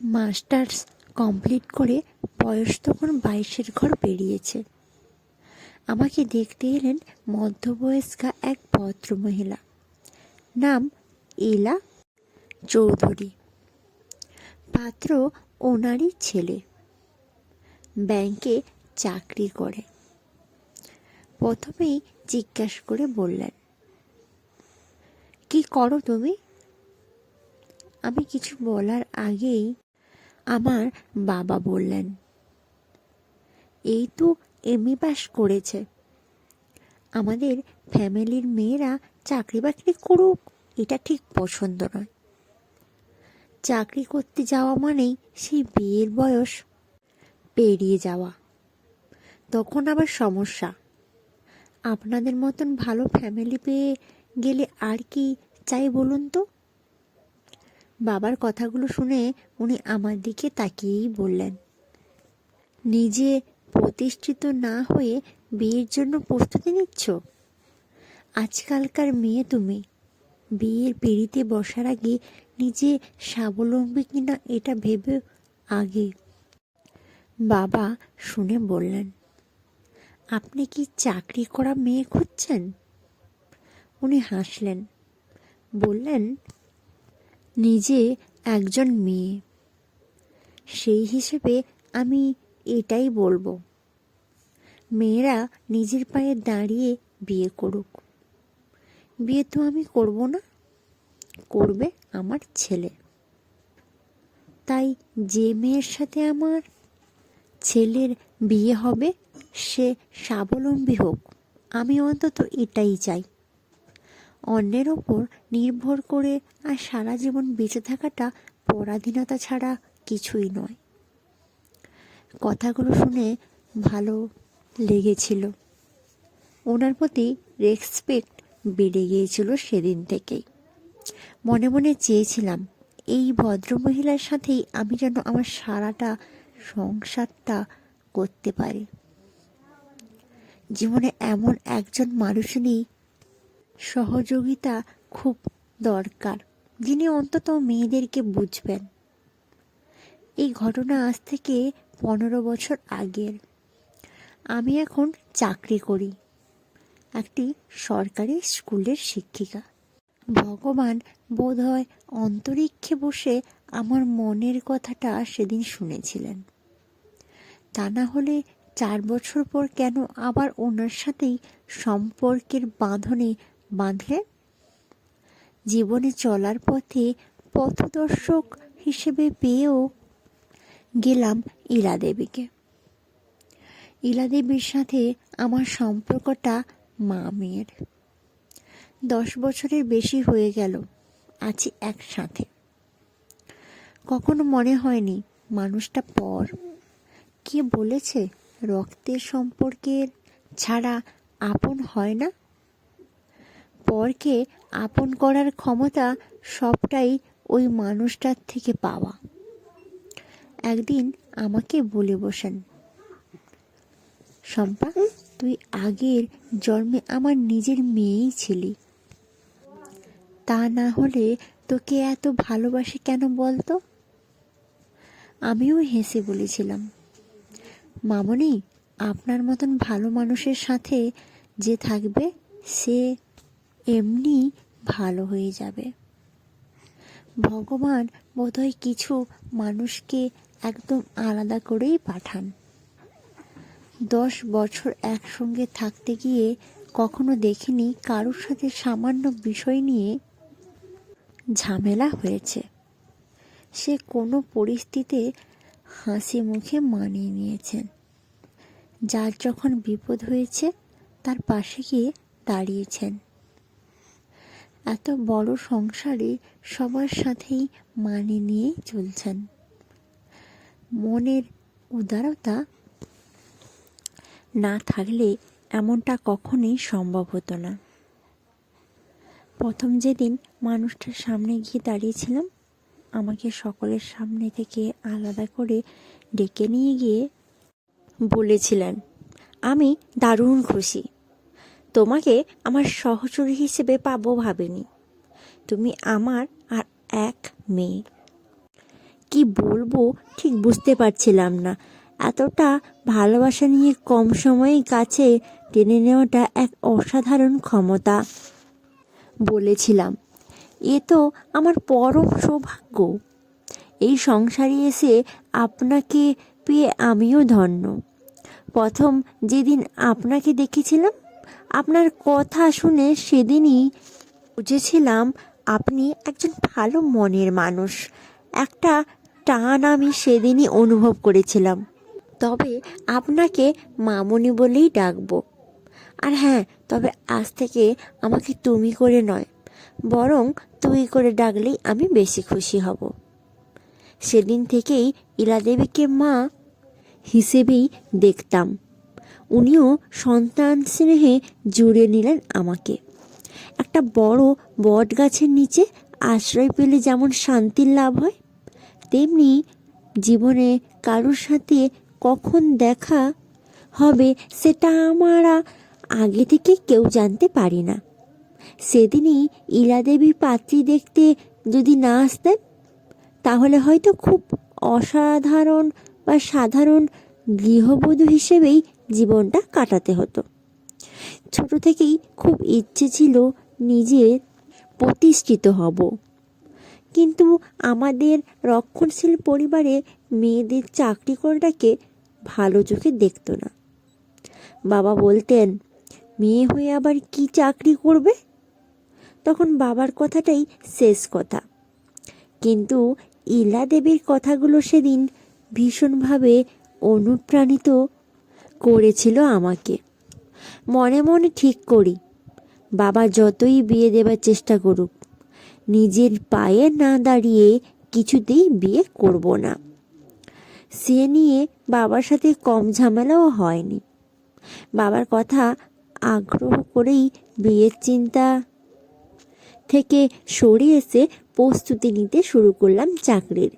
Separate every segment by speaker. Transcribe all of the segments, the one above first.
Speaker 1: Masters complete করে বয়স তখন 22-এর ঘর পেরিয়েছে। আমাকে দেখতে এলেন মধ্যবয়স্কা এক ভদ্রমহিলা, নাম ইলা চৌধুরী। পাত্র ওনারই ছেলে, ব্যাংকে চাকরি করে। প্রথমেই জিজ্ঞাসা করে বললেন, কি করো তুমি? আমি কিছু বলার আগেই আমার বাবা বললেন, এই তো এমএ পাস করেছে। আমাদের ফ্যামিলির মেয়েরা চাকরি বাকরি করুক এটা ঠিক পছন্দ নয়। চাকরি করতে যাওয়া মানেই সেই বিয়ের বয়স পেরিয়ে যাওয়া, তখন আবার সমস্যা। আপনাদের মতন ভালো ফ্যামিলি পেয়ে গেলে আর কি চাই বলুন তো? বাবার কথাগুলো শুনে উনি আমার দিকে তাকিয়েই বললেন, নিজে প্রতিষ্ঠিত না হয়ে বিয়ের জন্য প্রস্তুতি নিচ্ছ? আজকালকার মেয়ে তুমি, বিয়ের পিঁড়িতে বসার আগে নিজে স্বাবলম্বী কিনা এটা ভেবে আগে। বাবা শুনে বললেন, আপনি কি চাকরি করা মেয়ে খুঁজছেন? উনি হাসলেন, বললেন, নিজে একজন মেয়ে, সেই হিসেবে আমি এটাই বলবো, মেয়েরা নিজের পায়ে দাঁড়িয়ে বিয়ে করুক। বিয়ে তো আমি করব না, করবে আমার ছেলে। তাই যে মেয়ের সাথে আমার ছেলের বিয়ে হবে সে স্বাবলম্বী হোক, আমি অন্তত এটাই চাই। অন্যের ওপর নির্ভর করে আর সারা জীবন বেঁচে থাকাটা পরাধীনতা ছাড়া কিছুই নয়। কথাগুলো শুনে ভালো লেগেছিল। ওনার প্রতি রেসপেক্ট বেড়ে গিয়েছিল সেদিন থেকেই। মনে মনে চেয়েছিলাম এই ভদ্রমহিলার সাথেই আমি যেন আমার সারাটা সংসারটা করতে পারি। জীবনে এমন একজন মানুষেরই সহযোগিতা খুব দরকার, যিনি অন্তত মেয়েদেরকে বুঝবেন। এই ঘটনা আজ থেকে 15 বছর আগের। আমি এখন চাকরি করি, একটি সরকারি স্কুলের শিক্ষিকা। ভগবান বোধহয় অন্তরিক্ষে বসে আমার মনের কথাটা সেদিন শুনেছিলেন। তা না হলে 4 বছর পর কেন আবার ওনার সাথেই সম্পর্কের বাঁধনে বাঁধলেন? জীবনে চলার পথে পথদর্শক হিসেবে পেয়েও গেলাম ইলা দেবীকে। ইলা দেবীর সাথে আমার সম্পর্কটা মা মেয়ের। 10 বছরের বেশি হয়ে গেল আছি একসাথে। কখনো মনে হয়নি মানুষটা পর। কে বলেছে রক্তের সম্পর্কের ছাড়া আপন হয় না? পরকে আপন করার ক্ষমতা সবটাই ওই মানুষটার থেকে পাওয়া। একদিন আমাকে বলে বসেন, শম্পা, তুই আগের জন্মে আমার নিজের মেয়েই ছিলি। তা না হলে তোকে এত ভালোবাসে কেন বলতো? আমিও হেসে বলেছিলাম, মামনি, আপনার মতন ভালো মানুষের সাথে যে থাকবে সে এমনি ভালো হয়ে যাবে। ভগবান বোধহয় কিছু মানুষকে একদম আলাদা করেই পাঠান। 10 বছর একসঙ্গে থাকতে গিয়ে কখনো দেখিনি কারোর সাথে সামান্য বিষয় নিয়ে ঝামেলা হয়েছে। সে কোনো পরিস্থিতিতে হাসি মুখে মানিয়ে নিয়েছেন। যার যখন বিপদ হয়েছে তার পাশে গিয়ে দাঁড়িয়েছেন। এত বড় সংসারে সবার সাথেই মানিয়ে নিয়েই চলছেন। মনের উদারতা না থাকলে এমনটা কখনোই সম্ভব হতো না। প্রথম যেদিন মানুষটার সামনে গিয়ে দাঁড়িয়েছিলাম, আমাকে সকলের সামনে থেকে আলাদা করে ডেকে নিয়ে গিয়ে বলেছিলেন, আমি দারুণ খুশি, তোমাকে আমার সহচরী হিসেবে পাবো ভাবিনি। তুমি আমার আর এক মেয়ে। কি বলবো ঠিক বুঝতে পারছিলাম না। এতটা ভালোবাসা নিয়ে কম সময়ে কাছে টেনে নেওয়াটা এক অসাধারণ ক্ষমতা। বলেছিলাম, এ তো আমার পরম সৌভাগ্য। এই সংসারে এসে আপনাকে পেয়ে আমিও ধন্য। প্রথম যেদিন আপনাকে দেখেছিলাম, আপনার কথা শুনে সেদিনই বুঝেছিলাম আপনি একজন ভালো মনের মানুষ। একটা টান আমি সেদিনই অনুভব করেছিলাম। তবে আপনাকে মামনি বলেই ডাকবো। আর হ্যাঁ, তবে আজ থেকে আমাকে তুমি করে নয়, বরং তুই করে ডাকলেই আমি বেশি খুশি হব। সেদিন থেকেই ইলাদেবীকে মা হিসেবেই দেখতাম। উনিও সন্তান স্নেহে জুড়ে নিলেন আমাকে। একটা বড় বট গাছের নিচে আশ্রয় পেলে যেমন শান্তির লাভ হয়, তেমনি জীবনে কারোর সাথে কখন দেখা হবে সেটা আমরা আগে থেকে কেউ জানতে পারি না। সেদিনই ইলাদেবীর পাত্রী দেখতে যদি না আসতেন, তাহলে হয়তো খুব অসাধারণ বা সাধারণ গৃহবধূ হিসেবেই জীবনটা কাটাতে হতো। ছোট থেকেই খুব ইচ্ছে ছিল নিজে প্রতিষ্ঠিত হব, কিন্তু আমাদের রক্ষণশীল পরিবারে মেয়েদের চাকরি করাটাকে ভালো চোখে দেখতো না। বাবা বলতেন, মেয়ে হয়ে আবার কি চাকরি করবে? তখন বাবার কথাটাই শেষ কথা। কিন্তু ইলা দেবীর কথাগুলো সেদিন ভীষণভাবে অনুপ্রাণিত করেছিল আমাকে। মনে মনে ঠিক করি, বাবা যতই বিয়ে দেবার চেষ্টা করুক, নিজের পায়ে না দাঁড়িয়ে কিছুতেই বিয়ে করব না। সে নিয়ে বাবার সাথে কম ঝামেলাও হয়নি। বাবার কথা আগ্রহ করেই বিয়ের চিন্তা থেকে সরে এসে প্রস্তুতি নিতে শুরু করলাম চাকরির।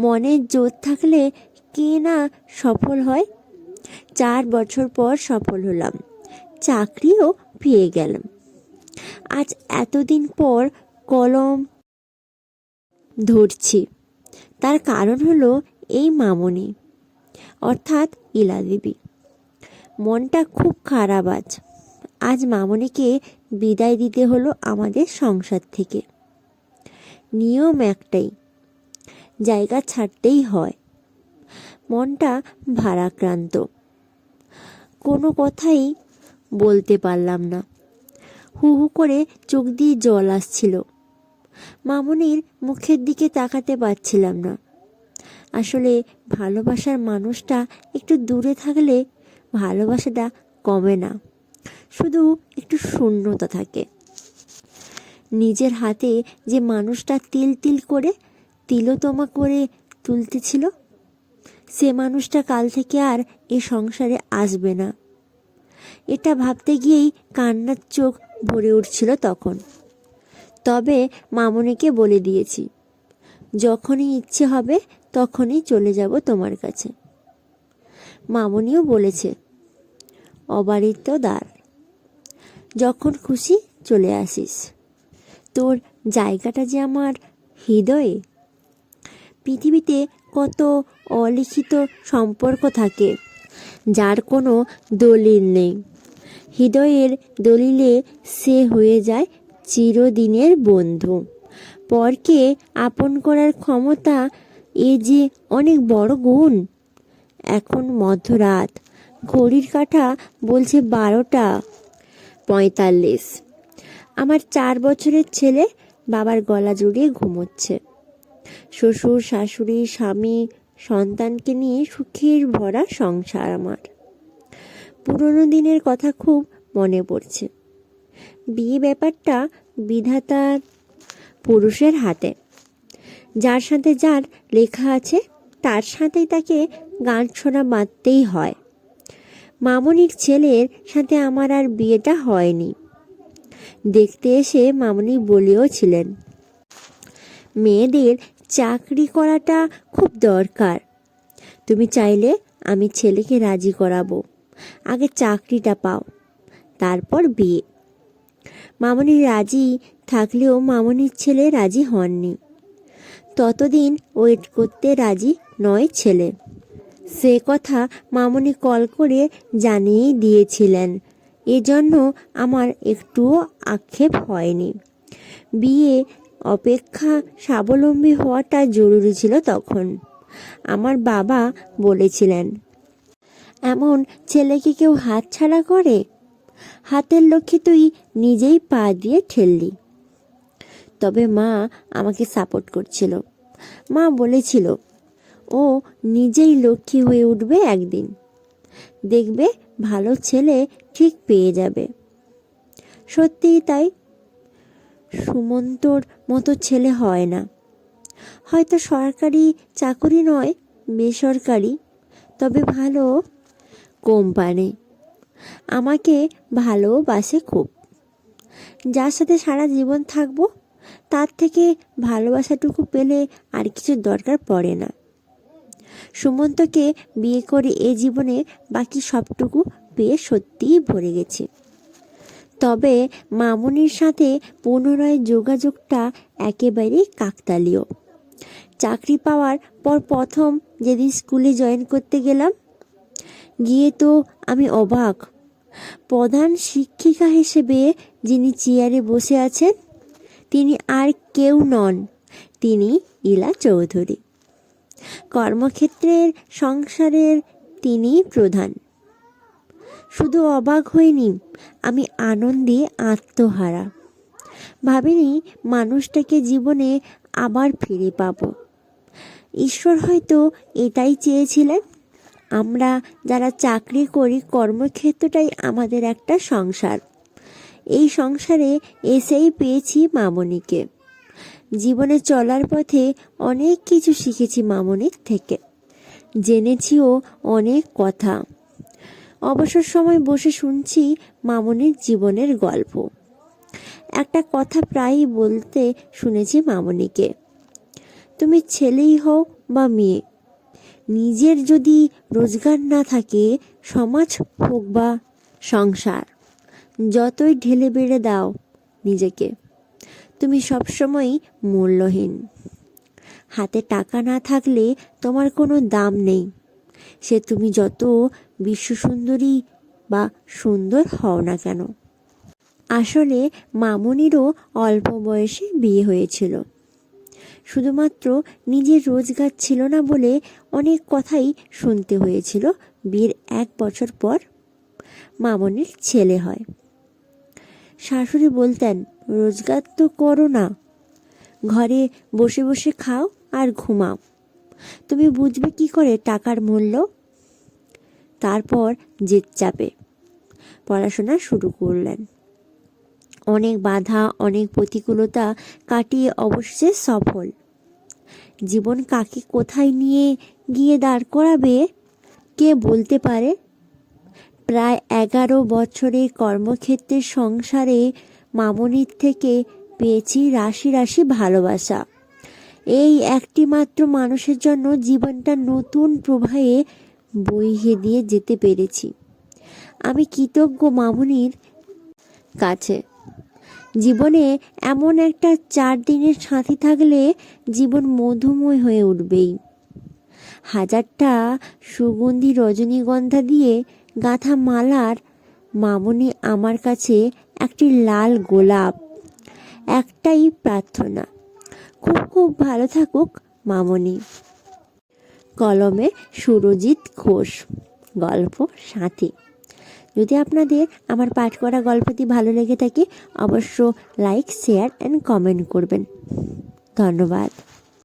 Speaker 1: মনের জোর থাকলে কে না সফল হয়। 4 বছর পর সফল হলাম, চাকরিও পেয়ে গেলাম। আজ এতদিন পর কলম ধরছি, তার কারণ হলো এই মামনি, অর্থাৎ ইলা দেবী। মনটা খুব খারাপ আজ মামনিকে বিদায় দিতে হলো আমাদের সংসার থেকে। নিয়ম একটাই, জায়গা ছাড়তেই হয়। মনটা ভারাক্রান্ত, কোনো কথাই বলতে পারলাম না। হু হু করে চোখ দিয়ে জল আসছিল। মামনির মুখের দিকে তাকাতে পারছিলাম না। আসলে ভালোবাসার মানুষটা একটু দূরে থাকলে ভালোবাসাটা কমে না, শুধু একটু শূন্যতা থাকে। নিজের হাতে যে মানুষটা তিল তিল করে তিলোতমা করে তুলতেছিল, সে মানুষটা কাল থেকে আর এ সংসারে আসবে না। এটা ভাবতে গিয়েই কান্নার চোখ ভরে উঠছিল তখন। তবে মামনিকে বলে দিয়েছি, যখনই ইচ্ছে হবে তখনই চলে যাব তোমার কাছে। মামনিও বলেছে, অবারিত দ্বার, যখন খুশি চলে আসিস। তোর জায়গাটা যে আমার হৃদয়ে। পৃথিবীতে কত অলিখিত সম্পর্ক থাকে যার কোনো দলিল নেই। হৃদয়ের দলিলে সে হয়ে যায় চিরদিনের বন্ধু। পরকে আপন করার ক্ষমতা, এ যে অনেক বড় গুণ। এখন মধ্যরাত, ঘড়ির কাঁটা বলছে 12:45। আমার 4 বছরের ছেলে বাবার গলা জড়িয়ে ঘুমোচ্ছে। শ্বশুর শাশুড়ি স্বামী সন্তানকে নিয়ে সুখের ভরা সংসার আমার। পুরনো দিনের কথা খুব মনে পড়ছে। বিয়ে ব্যাপারটা বিধাতার পুরুষের হাতে। যার সাথে যার লেখা আছে তার সাথেই তাকে গান শোনা বাঁধতেই হয়। মামনির ছেলের সাথে আমার আর বিয়েটা হয়নি। দেখতে এসে মামনি বলেও ছিলেন, মেয়েদের চাকরি করাটা খুব দরকার। তুমি চাইলে আমি ছেলেকে রাজি করাবো, আগে চাকরিটা পাও, তারপর বিয়ে। মামনি রাজি থাকলেও মামনির ছেলে রাজি হননি। ততদিন ওয়েট করতে রাজি নয় ছেলে। সে কথা মামনি কল করে জানিয়ে দিয়েছিলেন। এজন্য আমার একটুও আক্ষেপ হয়নি। বিয়ে অপেক্ষা স্বাবলম্বী হওয়াটা জরুরি ছিল তখন। আমার বাবা বলেছিলেন, এমন ছেলেকে কেউ হাতছাড়া করে? হাতের লক্ষ্যে তুই নিজেই পা দিয়ে ঠেললি। তবে মা আমাকে সাপোর্ট করছিল। মা বলেছিল, ও নিজেই লক্ষ্মী হয়ে উঠবে একদিন, দেখবে ভালো ছেলে ঠিক পেয়ে যাবে। সত্যিই তাই, সুমন্তর মতো ছেলে হয় না। হয়তো সরকারি চাকরি নয়, বেসরকারি, তবে ভালো কোম্পানি। আমাকে ভালোবাসে খুব। যার সাথে সারা জীবন থাকবো, তার থেকে ভালোবাসাটুকু পেলে আর কিছু দরকার পড়ে না। সুমন্তকে বিয়ে করে এ জীবনে বাকি সবটুকু পেয়ে সত্যিই ভরে গেছি। তবে মামনির সাথে পুনরায় যোগাযোগটা একেবারেই কাকতালীয়। চাকরি পাওয়ার পর প্রথম যেদিন স্কুলে জয়েন করতে গেলাম, গিয়ে তো আমি অবাক। প্রধান শিক্ষিকা হিসেবে যিনি চেয়ারে বসে আছেন, তিনি আর কেউ নন, তিনি ইলা চৌধুরী। কর্মক্ষেত্রের সংসারের তিনিই প্রধান। শুধু অবাক হইনি, আমি আনন্দে আত্মহারা। ভাবিনি মানুষটাকে জীবনে আবার ফিরে পাব। ঈশ্বর হয়তো এটাই চেয়েছিলেন। আমরা যারা চাকরি করি, কর্মক্ষেত্রটাই আমাদের একটা সংসার। এই সংসারে এসেই পেয়েছি মামনিকে। জীবনে চলার পথে অনেক কিছু শিখেছি মামনির থেকে, জেনেছিও অনেক কথা। অবসর সময় বসে শুনছি মামনির জীবনের গল্প। একটা কথা প্রায়ই বলতে শুনেছি মামনিকে, তুমি ছেলেই হও বা মেয়ে, নিজের যদি রোজগার না থাকে, সমাজ হোক বা সংসার, যতই ঢেলে বেড়ে দাও নিজেকে, তুমি সবসময়ই মূল্যহীন। হাতে টাকা না থাকলে তোমার কোনো দাম নেই, সে তুমি যত বিশ্বসুন্দরী বা সুন্দর হও না কেন। আসলে মামনিরও অল্প বয়সে বিয়ে হয়েছিল। শুধুমাত্র নিজের রোজগার ছিল না বলে অনেক কথাই শুনতে হয়েছিল। বিয়ের 1 বছর পর মামনির ছেলে হয়। শাশুড়ি বলতেন, রোজগার তো করো না, ঘরে বসে বসে খাও আর ঘুমাও, তুমি বুঝবে কি করে টাকার মূল্য? তারপর জেদ চাপে পড়াশোনা শুরু করলেন। অনেক বাধা, অনেক প্রতিকূলতা কাটিয়ে অবশেষে সফল। জীবন কাকে কোথায় নিয়ে গিয়ে দাঁড় করাবে কে বলতে পারে। প্রায় 11 বছরের কর্মক্ষেত্রের সংসারে মামনির থেকে পেয়েছি রাশি রাশি ভালোবাসা। এই একটি মাত্র মানুষের জন্য জীবনটা নতুন প্রবাহে বইয়ে দিয়ে যেতে পেরেছি। আমি কৃতজ্ঞ মামনির কাছে। জীবনে এমন একটা 4 দিনের সাথী থাকলে জীবন মধুময় হয়ে উঠবেই। 1000টা সুগন্ধি রজনীগন্ধা দিয়ে গাঁথা মালার মামনি আমার কাছে একটি লাল গোলাপ। একটাই প্রার্থনা, খুব খুব ভালো থাকুক মামনি। কলমে সুরজিৎ ঘোষ, গল্প সাথী। যদি আপনাদের আমার পাঠ করা গল্পটি ভালো লেগে থাকে, অবশ্য লাইক, শেয়ার অ্যান্ড কমেন্ট করবেন। ধন্যবাদ।